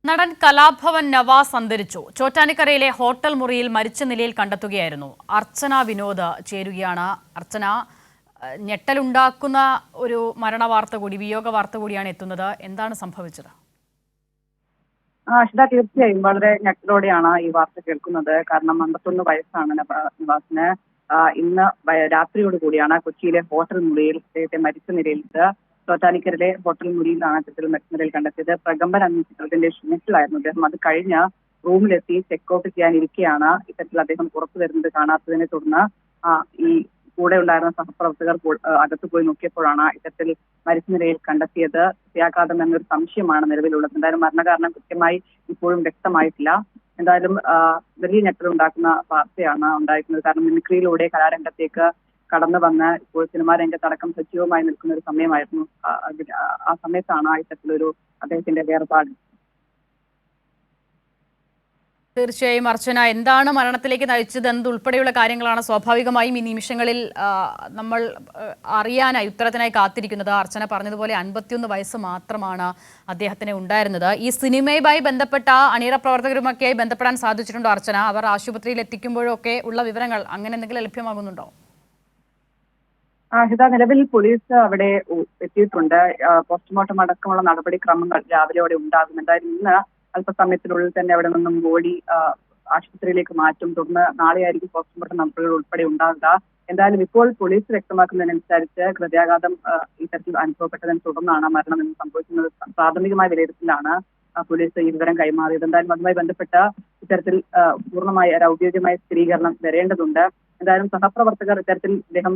നടൻ കലാഭവൻ നവാസ് അന്തരിച്ചു. ചോറ്റാനിക്കരയിലെ ഹോട്ടൽ മുറിയിൽ മരിച്ച നിലയിൽ കണ്ടെത്തുകയായിരുന്നു. അർച്ചന വിനോദ് ചേരുകയാണ്. അർച്ചന, ഞെട്ടലുണ്ടാക്കുന്ന ഒരു മരണവാർത്ത കൂടി, വിയോഗ വാർത്ത കൂടിയാണ് എത്തുന്നത്. എന്താണ് സംഭവിച്ചത്? അഷിത, തീർച്ചയായും വളരെ ഞെട്ടലോടെയാണ് ഈ വാർത്ത കേൾക്കുന്നത്. കാരണം 51 വയസ്സാണ് നവാസിന്. ഇന്ന് രാത്രിയോട് കൂടിയാണ് കൊച്ചിയിലെ ഹോട്ടൽ മുറിയിൽ അദ്ദേഹത്തെ മരിച്ച നിലയിൽ ചോറ്റാനിക്കരയിലെ ഹോട്ടൽ മുറിയിലാണ് ഇത്തരത്തിൽ മരിച്ച നിലയിൽ കണ്ടെത്തിയത്. പ്രകമ്പൻ എന്ന ചിത്രത്തിന്റെ ഷൂട്ടിലായിരുന്നു അദ്ദേഹം. അത് കഴിഞ്ഞ് റൂമിലെത്തി ചെക്ക്ഔട്ട് ചെയ്യാനിരിക്കെയാണ് ഇത്തരത്തിൽ അദ്ദേഹം പുറത്തു വരുന്നത് കാണാത്തതിനെ തുടർന്ന് ഈ കൂടെ ഉണ്ടായിരുന്ന സഹപ്രവർത്തകർ അകത്ത് പോയി നോക്കിയപ്പോഴാണ് ഇത്തരത്തിൽ മരിച്ച നിലയിൽ കണ്ടെത്തിയത്. ഹൃദയാഘാതം എന്നൊരു സംശയമാണ് നിലവിലുള്ളത്. എന്തായാലും മരണകാരണം കൃത്യമായി ഇപ്പോഴും വ്യക്തമായിട്ടില്ല. എന്തായാലും വലിയ ഞെട്ടലുണ്ടാക്കുന്ന വാർത്തയാണ് ഉണ്ടായിരിക്കുന്നത്. കാരണം മിമിക്രിയിലൂടെ കലാരംഗത്തേക്ക് കടന്നു വന്ന് ഇപ്പോൾ സിനിമാ രംഗത്തടക്കം സജീവമായി നിൽക്കുന്ന ഒരു സമയമായിരുന്നു. ആ സമയത്താണ് ഇത്തരത്തിലൊരു അദ്ദേഹത്തിന്റെ വേർപാട്. തീർച്ചയായും അർച്ചന, എന്താണ് മരണത്തിലേക്ക് നയിച്ചത് എന്നതുൾപ്പെടെയുള്ള കാര്യങ്ങളാണ് സ്വാഭാവികമായും ഈ നിമിഷങ്ങളിൽ നമ്മൾ അറിയാനായി, ഉത്തരത്തിനായി കാത്തിരിക്കുന്നത്. അർച്ചന പറഞ്ഞതുപോലെ 51 വയസ്സ് മാത്രമാണ് അദ്ദേഹത്തിന് ഉണ്ടായിരുന്നത്. ഈ സിനിമയുമായി ബന്ധപ്പെട്ട അണിയറ പ്രവർത്തകരുമൊക്കെയായി ബന്ധപ്പെടാൻ സാധിച്ചിട്ടുണ്ടോ അർച്ചന? അവർ ആശുപത്രിയിൽ എത്തിക്കുമ്പോഴൊക്കെ ഉള്ള വിവരങ്ങൾ അങ്ങനെ എന്തെങ്കിലും ലഭ്യമാകുന്നുണ്ടോ? ഹിത, നിലവിൽ പോലീസ് അവിടെ എത്തിയിട്ടുണ്ട്. പോസ്റ്റ്മോർട്ടം അടക്കമുള്ള നടപടിക്രമങ്ങൾ രാവിലെയോടെ ഉണ്ടാകും. എന്തായാലും ഇന്ന് അല്പസമയത്തിനുള്ളിൽ തന്നെ അവിടെ നിന്നും ബോഡി ആശുപത്രിയിലേക്ക് മാറ്റും. തുടർന്ന് നാളെയായിരിക്കും പോസ്റ്റ്മോർട്ടം നടപടികൾ ഉൾപ്പെടെ ഉണ്ടാകുക. എന്തായാലും ഇപ്പോൾ പോലീസ് വ്യക്തമാക്കുന്നതിനനുസരിച്ച് ഹൃദയാഘാതം ഇത്തരത്തിൽ അനുഭവപ്പെട്ടതിനെ തുടർന്നാണ് മരണം എന്ന് സംഭവിക്കുന്നത്. പ്രാഥമികമായ വിലയിരുത്തലാണ് പോലീസ് ഈ വിവരം കൈമാറിയത്. എന്തായാലും അതുമായി ബന്ധപ്പെട്ട് ഇത്തരത്തിൽ പൂർണ്ണമായ ഔദ്യോഗികമായ സ്ഥിരീകരണം വരേണ്ടതുണ്ട്. എന്തായാലും സഹപ്രവർത്തകർ ഇത്തരത്തിൽ ഇദ്ദേഹം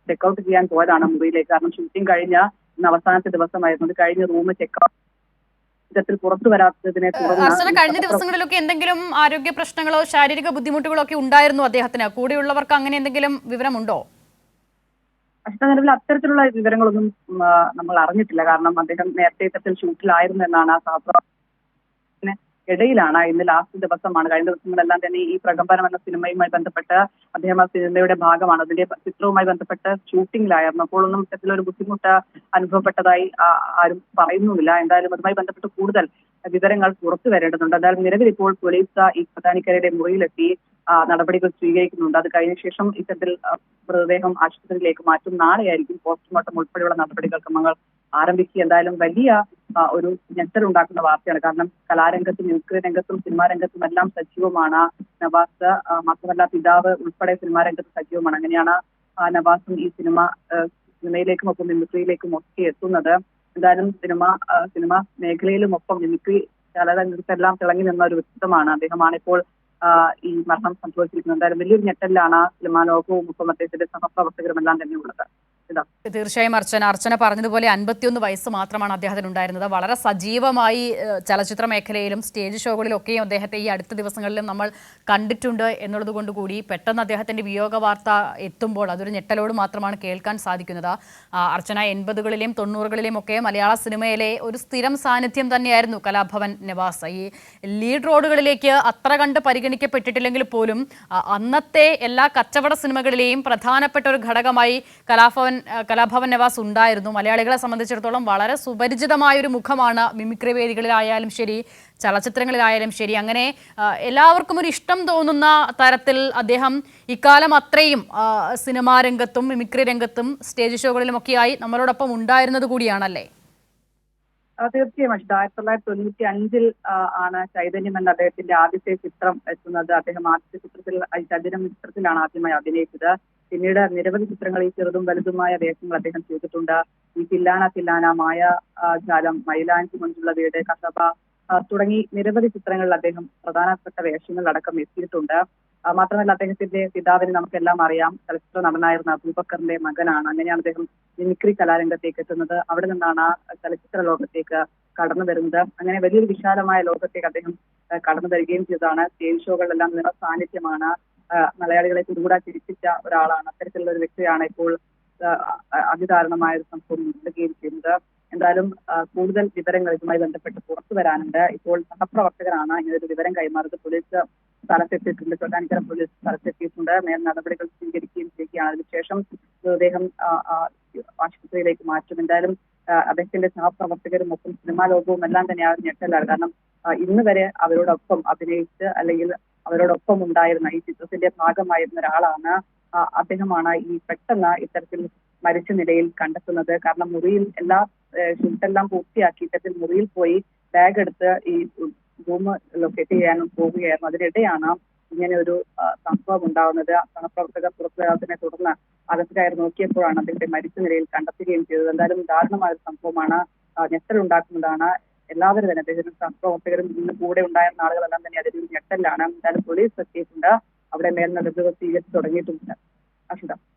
ചെക്ക്ഔട്ട് ചെയ്യാൻ പോയതാണ് മുറിയിലേക്ക്. കാരണം ഷൂട്ടിംഗ് കഴിഞ്ഞ ഇന്ന് അവസാനത്തെ ദിവസമായിരുന്നു. അത് കഴിഞ്ഞ് റൂം ചെക്ക്ഔട്ട് ഇത്തരത്തിൽ പുറത്തു വരാത്തതിനെ തുടർന്ന് കഴിഞ്ഞ ദിവസങ്ങളിലൊക്കെ എന്തെങ്കിലും ആരോഗ്യ പ്രശ്നങ്ങളോ ശാരീരിക ബുദ്ധിമുട്ടുകളോ ഒക്കെ ഉണ്ടായിരുന്നു അദ്ദേഹത്തിന്? കൂടെയുള്ളവർക്ക് അങ്ങനെ എന്തെങ്കിലും വിവരമുണ്ടോ? നിലവിൽ അത്തരത്തിലുള്ള വിവരങ്ങളൊന്നും നമ്മൾ അറിഞ്ഞിട്ടില്ല. കാരണം അദ്ദേഹം നേരത്തെ ഇത്തരത്തിൽ ഷൂട്ടിലായിരുന്നു എന്നാണ് ഇടയിലാണ്. ഇന്ന് ലാസ്റ്റ് ദിവസമാണ്. കഴിഞ്ഞ ദിവസങ്ങളെല്ലാം തന്നെ ഈ പ്രകമ്പനം എന്ന സിനിമയുമായി ബന്ധപ്പെട്ട് അദ്ദേഹം ആ സിനിമയുടെ ഭാഗമാണ്. അതിന്റെ ചിത്രവുമായി ബന്ധപ്പെട്ട് ഷൂട്ടിങ്ങിലായിരുന്നു. അപ്പോഴൊന്നും ഇത്തരത്തിലൊരു ബുദ്ധിമുട്ട് അനുഭവപ്പെട്ടതായി ആരും പറയുന്നുമില്ല. എന്തായാലും അതുമായി ബന്ധപ്പെട്ട് കൂടുതൽ വിവരങ്ങൾ പുറത്തു വരേണ്ടതുണ്ട്. എന്തായാലും നിലവിൽ ഇപ്പോൾ പോലീസ് ഈ ചോറ്റാനിക്കരയുടെ മുറിയിലെത്തി നടപടികൾ സ്വീകരിക്കുന്നുണ്ട്. അത് കഴിഞ്ഞ ശേഷം ഇത്തരത്തിൽ മൃതദേഹം ആശുപത്രിയിലേക്ക് മാറ്റും. നാളെയായിരിക്കും പോസ്റ്റ്മോർട്ടം ഉൾപ്പെടെയുള്ള നടപടിക്രമങ്ങൾ ആരംഭിക്കുക. എന്തായാലും വലിയ ഒരു ഞെട്ടലുണ്ടാക്കുന്ന വാർത്തയാണ്. കാരണം കലാരംഗത്തും മിമിക്രി രംഗത്തും സിനിമാ രംഗത്തും എല്ലാം സജീവമാണ് നവാസ്. മാത്രമല്ല പിതാവ് ഉൾപ്പെടെ സിനിമാ രംഗത്ത് സജീവമാണ്. അങ്ങനെയാണ് നവാസും ഈ സിനിമയിലേക്കും ഒപ്പം മിമിക്രിയിലേക്കും ഒക്കെ എത്തുന്നത്. എന്തായാലും സിനിമ മേഖലയിലും ഒപ്പം മിമിക്രി കലാരംഗത്തെല്ലാം തിളങ്ങി നിന്ന ഒരു വ്യക്തിത്വമാണ് അദ്ദേഹമാണ് ഇപ്പോൾ ഈ മരണം സംഭവിച്ചിരിക്കുന്നത്. എന്തായാലും വലിയൊരു ഞെട്ടലിലാണ് സിനിമാ ലോകവും ഒപ്പം അദ്ദേഹത്തിന്റെ സഹപ്രവർത്തകരും എല്ലാം തന്നെ ഉള്ളത്. തീർച്ചയായും അർച്ചന പറഞ്ഞതുപോലെ 51 വയസ്സ് മാത്രമാണ് അദ്ദേഹത്തിന് ഉണ്ടായിരുന്നത്. വളരെ സജീവമായി ചലച്ചിത്ര മേഖലയിലും സ്റ്റേജ് ഷോകളിലൊക്കെയും അദ്ദേഹത്തെ ഈ അടുത്ത ദിവസങ്ങളിലും നമ്മൾ കണ്ടിട്ടുണ്ട് എന്നുള്ളത് കൊണ്ട് കൂടി പെട്ടെന്ന് അദ്ദേഹത്തിന്റെ വിയോഗ വാർത്ത എത്തുമ്പോൾ അതൊരു ഞെട്ടലോട് മാത്രമാണ് കേൾക്കാൻ സാധിക്കുന്നത്. അർച്ചന 80കളിലെയും 90കളിലെയും ഒക്കെ മലയാള സിനിമയിലെ ഒരു സ്ഥിരം സാന്നിധ്യം തന്നെയായിരുന്നു കലാഭവൻ നവാസ്. ഈ ലീഡ് റോഡുകളിലേക്ക് അത്ര കണ്ട് പരിഗണിക്കപ്പെട്ടിട്ടില്ലെങ്കിൽ പോലും അന്നത്തെ എല്ലാ കച്ചവട സിനിമകളിലെയും പ്രധാനപ്പെട്ട ഒരു ഘടകമായി കലാഭവൻ നവാസ് ഉണ്ടായിരുന്നു. മലയാളികളെ സംബന്ധിച്ചിടത്തോളം വളരെ സുപരിചിതമായൊരു മുഖമാണ്. മിമിക്രി വേദികളിലായാലും ശരി, ചലച്ചിത്രങ്ങളിലായാലും ശരി, അങ്ങനെ എല്ലാവർക്കും ഒരു ഇഷ്ടം തോന്നുന്ന തരത്തിൽ അദ്ദേഹം ഇക്കാലം അത്രയും സിനിമാ രംഗത്തും മിമിക്രി രംഗത്തും സ്റ്റേജ് ഷോകളിലുമൊക്കെയായി നമ്മളോടൊപ്പം ഉണ്ടായിരുന്നത് കൂടിയാണല്ലേ? തീർച്ചയായും. 1995 ആണ് ചൈതന്യം എന്ന അദ്ദേഹത്തിന്റെ ആദ്യത്തെ ചിത്രം എത്തുന്നത്. അദ്ദേഹം ആദ്യത്തെ ചിത്രത്തിലാണ് ആദ്യമായി അഭിനയിച്ചത്. പിന്നീട് നിരവധി ചിത്രങ്ങളിൽ ചെറുതും വലുതുമായ വേഷങ്ങൾ അദ്ദേഹം ചെയ്തിട്ടുണ്ട്. ഈ തില്ലാന, മായ ജാലം, മൈലാഞ്ചി മഞ്ജുള്ള വീട്, കസബ തുടങ്ങി നിരവധി ചിത്രങ്ങളിൽ അദ്ദേഹം പ്രധാനപ്പെട്ട വേഷങ്ങളടക്കം എത്തിയിട്ടുണ്ട്. മാത്രമല്ല അദ്ദേഹത്തിന്റെ പിതാവിനെ നമുക്കെല്ലാം അറിയാം. ചലച്ചിത്ര നടനായിരുന്ന അബൂബക്കറിന്റെ മകനാണ്. അങ്ങനെയാണ് അദ്ദേഹം മിമിക്രി കലാരംഗത്തേക്ക് എത്തുന്നത്. അവിടെ നിന്നാണ് ചലച്ചിത്ര ലോകത്തേക്ക് കടന്നു വരുന്നത്. അങ്ങനെ വലിയൊരു വിശാലമായ ലോകത്തേക്ക് അദ്ദേഹം കടന്നു വരികയും ചെയ്തതാണ്. സ്റ്റേജ് ഷോകളിലെല്ലാം നിറ സാന്നിധ്യമാണ്. മലയാളികളെ കുടുകൂടാ ചിരിപ്പിച്ച ഒരാളാണ്. അത്തരത്തിലുള്ള ഒരു വ്യക്തിയാണ് ഇപ്പോൾ അതിദാരുണമായ ഒരു സംഭവം നേരിടുകയും ചെയ്യുന്നത്. എന്തായാലും കൂടുതൽ വിവരങ്ങൾ ഇതുമായി ബന്ധപ്പെട്ട് പുറത്തു വരാനുണ്ട്. ഇപ്പോൾ സഹപ്രവർത്തകരാണ് ഇങ്ങനൊരു വിവരം കൈമാറിയത്. പോലീസ് സ്ഥലത്തെത്തിയിട്ടുണ്ട്. ചോറ്റാനിക്കര പോലീസ് സ്ഥലത്തെത്തിയിട്ടുണ്ട്. മേൽ നടപടികൾ സ്വീകരിക്കുകയും ചെയ്യുകയാണ്. അതിനുശേഷം മൃതദേഹം ആശുപത്രിയിലേക്ക് മാറ്റും. എന്തായാലും അദ്ദേഹത്തിന്റെ സഹപ്രവർത്തകരും ഒപ്പം സിനിമാ ലോകവും എല്ലാം തന്നെ ആ ഞെട്ടലാണ്. കാരണം ഇന്ന് വരെ അവരോടൊപ്പം അഭിനയിച്ച് അല്ലെങ്കിൽ അവരോടൊപ്പം ഉണ്ടായിരുന്ന ഈ ചിത്രത്തിന്റെ ഭാഗമായിരുന്ന ഒരാളാണ് അദ്ദേഹമാണ് ഈ പെട്ടെന്ന് ഇത്തരത്തിൽ മരിച്ച നിലയിൽ കണ്ടെത്തുന്നത്. കാരണം മുറിയിൽ ഷൂട്ടെല്ലാം പൂർത്തിയാക്കി ഇത്തരത്തിൽ മുറിയിൽ പോയി ബാഗ് എടുത്ത് ഈ റൂം ലൊക്കേറ്റ് ചെയ്യാനും പോവുകയായിരുന്നു. അതിനിടെയാണ് ഇങ്ങനെ ഒരു സംഭവം ഉണ്ടാകുന്നത്. സഹപ്രവർത്തകർ പുറത്തുവരാത്തതിനെ തുടർന്ന് അകത്ത് കയറി നോക്കിയപ്പോഴാണ് അദ്ദേഹത്തെ മരിച്ച നിലയിൽ കണ്ടെത്തുകയും ചെയ്തത്. എന്തായാലും ദാരുണമായ ഒരു സംഭവമാണ്, ഞെട്ടലുണ്ടാക്കുന്നതാണ്. എല്ലാവരും തന്നെ അദ്ദേഹത്തിന്റെ സഹപ്രവർത്തകരും ഇന്ന് കൂടെ ഉണ്ടായിരുന്ന ആളുകളെല്ലാം തന്നെ അതിൽ ഞെട്ടലാണ്. എന്തായാലും പോലീസ് എത്തിയിട്ടുണ്ട്, അവിടെ മേൽനടപടികൾ സ്വീകരിച്ചു തുടങ്ങിയിട്ടുണ്ട്. അഷിത.